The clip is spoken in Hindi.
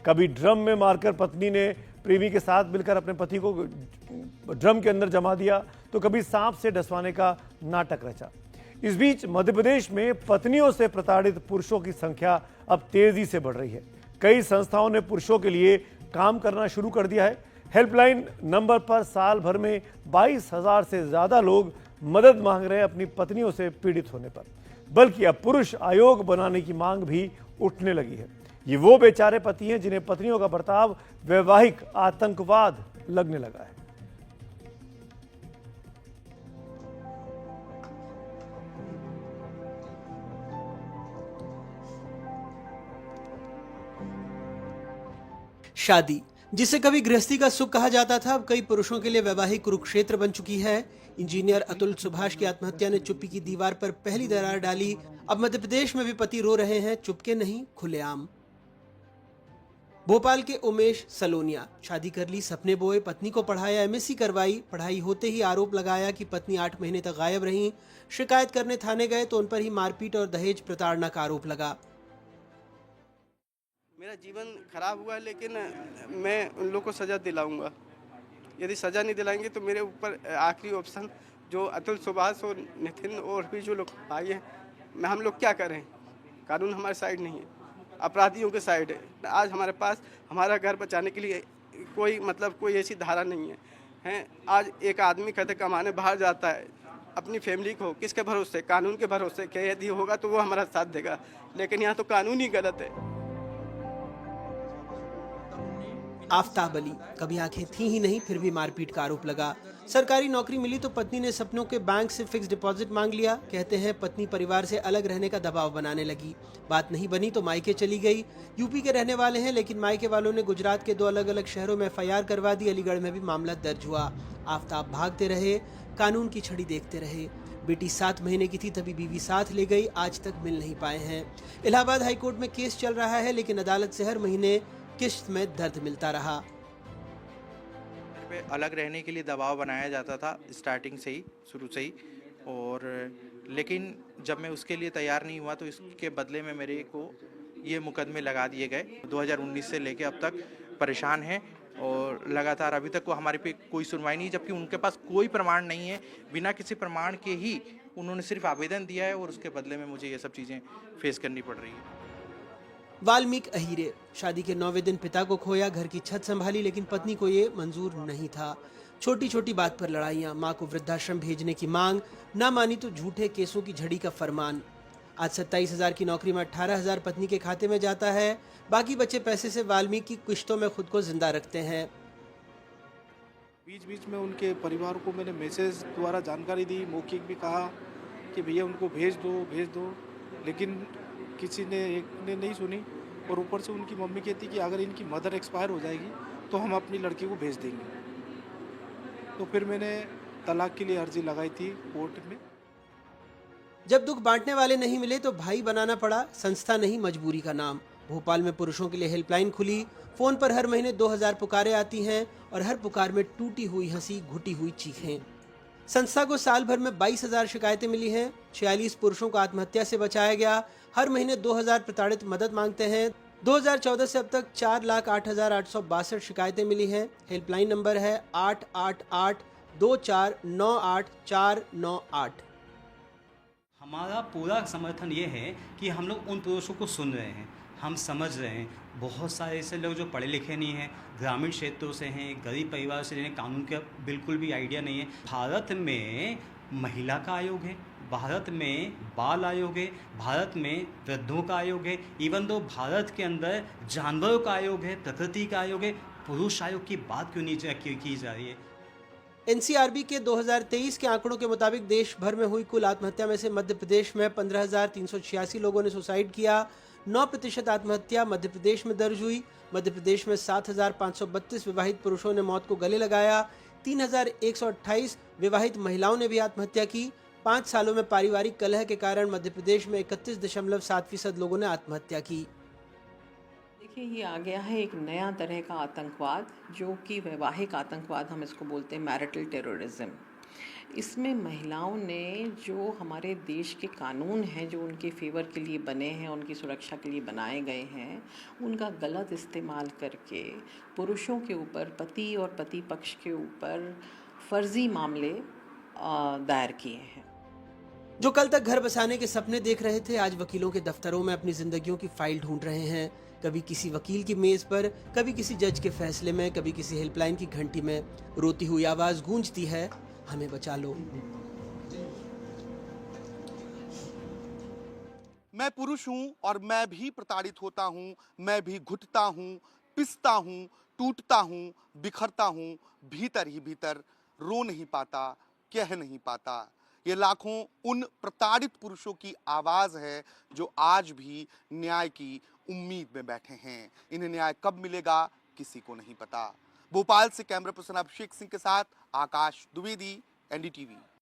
कभी ड्रम में मारकर पत्नी ने प्रेमी के साथ मिलकर अपने पति को ड्रम के अंदर जमा दिया, तो कभी सांप से डसवाने का नाटक रचा। इस बीच मध्य प्रदेश में पत्नियों से प्रताड़ित पुरुषों की संख्या अब तेजी से बढ़ रही है। कई संस्थाओं ने पुरुषों के लिए काम करना शुरू कर दिया है। हेल्पलाइन नंबर पर साल भर में 22,000 से ज्यादा लोग मदद मांग रहे हैं अपनी पत्नियों से पीड़ित होने पर। बल्कि अब पुरुष आयोग बनाने की मांग भी उठने लगी है। ये वो बेचारे पति हैं जिन्हें पत्नियों का बर्ताव वैवाहिक आतंकवाद लगने लगा है। शादी, जिसे कभी गृहस्थी का सुख कहा जाता था, अब कई पुरुषों के लिए वैवाहिक कुरुक्षेत्र बन चुकी है। इंजीनियर अतुल सुभाष की आत्महत्या ने चुप्पी की दीवार पर पहली दरार डाली। अब मध्य प्रदेश में भी पति रो रहे हैं, चुपके नहीं, खुलेआम। भोपाल के उमेश सलोनिया, शादी कर ली, सपने बोए, पत्नी को पढ़ाया, एमएससी करवाई। पढ़ाई होते ही आरोप लगाया कि पत्नी 8 महीने तक गायब रही। शिकायत करने थाने गए तो उन पर ही मारपीट और दहेज प्रताड़ना का आरोप लगा। मेरा जीवन खराब हुआ, लेकिन मैं उन लोगों को सज़ा दिलाऊंगा। यदि सज़ा नहीं दिलाएंगे तो मेरे ऊपर आखिरी ऑप्शन जो अतुल सुभाष और नितिन और भी जो लोग आए हैं, हम लोग क्या करें। कानून हमारे साइड नहीं है, अपराधियों के साइड है। आज हमारे पास हमारा घर बचाने के लिए कोई ऐसी धारा नहीं है। आज एक आदमी कहते कमाने बाहर जाता है, अपनी फैमिली को किसके भरोसे, कानून के भरोसे, क्या यदि होगा तो वो हमारा साथ देगा। लेकिन यहाँ तो कानून ही गलत है। आफ्ताब अली, कभी आंखें थी ही नहीं, फिर भी मारपीट का आरोप लगा। सरकारी नौकरी मिली तो पत्नी ने सपनों के बैंक से फिक्स डिपॉजिट मांग लिया। कहते हैं पत्नी परिवार से अलग रहने का दबाव बनाने लगी। बात नहीं बनी तो मायके चली गई। यूपी के रहने वाले हैं, लेकिन मायके वालों ने गुजरात के 2 अलग अलग शहरों में एफआईआर करवा दी। अलीगढ़ में भी मामला दर्ज हुआ। आफ्ताब भागते रहे, कानून की छड़ी देखते रहे। बेटी 7 महीने की थी तभी बीवी साथ ले गई, आज तक मिल नहीं पाए हैं। इलाहाबाद हाईकोर्ट में केस चल रहा है, लेकिन अदालत से हर महीने किस्त में दर्द मिलता रहा। अलग रहने के लिए दबाव बनाया जाता था स्टार्टिंग से ही, शुरू से ही। और लेकिन जब मैं उसके लिए तैयार नहीं हुआ तो इसके बदले में मेरे को ये मुकदमे लगा दिए गए। 2019 से लेके अब तक परेशान हैं और लगातार अभी तक वो हमारे पे कोई सुनवाई नहीं, जबकि उनके पास कोई प्रमाण नहीं है। बिना किसी प्रमाण के ही उन्होंने सिर्फ आवेदन दिया है और उसके बदले में मुझे ये सब चीज़ें फेस करनी पड़ रही है। वाल्मीकि अहीरे, शादी के 9वें दिन पिता को खोया, घर की छत संभाली, लेकिन पत्नी को ये मंजूर नहीं था। छोटी छोटी बात पर लड़ाइयां, मां को वृद्धाश्रम भेजने की मांग, ना मानी तो झूठे केसों की झड़ी का फरमान। आज 27,000 की नौकरी में 18,000 पत्नी के खाते में जाता है। बाकी बचे पैसे से वाल्मीकि किश्तों में खुद को जिंदा रखते हैं। बीच बीच में उनके परिवार को मैंने मैसेज द्वारा जानकारी दी, मौखिक भी कहा कि भैया उनको भेज दो, लेकिन किसी ने एक ने नहीं सुनी। और ऊपर से उनकी मम्मी कहती कि अगर इनकी मदर एक्सपायर हो जाएगी तो हम अपनी लड़की को भेज देंगे। तो फिर मैंने तलाक के लिए अर्जी लगाई थी कोर्ट में। जब दुख बांटने वाले नहीं मिले तो भाई बनाना पड़ा, संस्था नहीं मजबूरी का नाम। भोपाल में पुरुषों के लिए हेल्पलाइन खुली। फोन पर हर महीने 2,000 पुकारें आती हैं और हर पुकार में टूटी हुई हंसी, घुटी हुई चीखें। संस्था को साल भर में 22,000 शिकायतें मिली हैं। 46 पुरुषों को आत्महत्या से बचाया गया। हर महीने 2,000 प्रताड़ित मदद मांगते हैं। 2014 से अब तक 4,08,862 शिकायतें मिली हैं। हेल्पलाइन नंबर है 888-2498-498। हमारा पूरा समर्थन ये है कि हम लोग उन पुरुषों को सुन रहे हैं, हम समझ रहे हैं। बहुत सारे ऐसे लोग जो पढ़े लिखे नहीं हैं, ग्रामीण क्षेत्रों से हैं, गरीब परिवार से, जिन्हें कानून का बिल्कुल भी आइडिया नहीं है। भारत में महिला का आयोग है, भारत में बाल आयोग है, भारत में वृद्धों का आयोग है, इवन दो भारत के अंदर जानवरों का आयोग है, प्रकृति का आयोग है, पुरुष आयोग की बात क्यों नहीं की जा रही है। एनसीआरबी के 2023 के आंकड़ों के मुताबिक देश भर में हुई कुल आत्महत्या में से मध्य प्रदेश में 15,386 लोगों ने सुसाइड किया। 9% आत्महत्या मध्य प्रदेश में दर्ज हुई। मध्य प्रदेश में 7,532 विवाहित पुरुषों ने मौत को गले लगाया। 3,128 विवाहित महिलाओं ने भी आत्महत्या की। 5 सालों में पारिवारिक कलह के कारण मध्य प्रदेश में 31.7% लोगों ने आत्महत्या की। देखिए, ये आ गया है एक नया तरह का आतंकवाद, जो कि वैवाहिक आतंकवाद हम इसको बोलते हैं, मैरिटल टेररिज्म। इसमें महिलाओं ने जो हमारे देश के कानून हैं जो उनके फेवर के लिए बने हैं, उनकी सुरक्षा के लिए बनाए गए हैं, उनका गलत इस्तेमाल करके पुरुषों के ऊपर, पति और पति पक्ष के ऊपर फर्जी मामले दायर किए हैं। जो कल तक घर बसाने के सपने देख रहे थे, आज वकीलों के दफ्तरों में अपनी जिंदगियों की फाइल ढूंढ रहे हैं। कभी किसी वकील की मेज पर, कभी किसी जज के फैसले में, कभी किसी हेल्पलाइन की घंटी में रोती हुई आवाज गूंजती है, हमें बचा लो। मैं पुरुष हूं और मैं भी प्रताड़ित होता हूं, मैं भी घुटता हूं, पिसता हूं, टूटता हूं, बिखरता हूं, भीतर ही भीतर रो नहीं पाता, कह नहीं पाता। ये लाखों उन प्रताड़ित पुरुषों की आवाज है जो आज भी न्याय की उम्मीद में बैठे हैं। इन्हें न्याय कब मिलेगा किसी को नहीं पता। भोपाल से कैमरा पर्सन अभिषेक सिंह के साथ आकाश द्विवेदी, एनडीटीवी।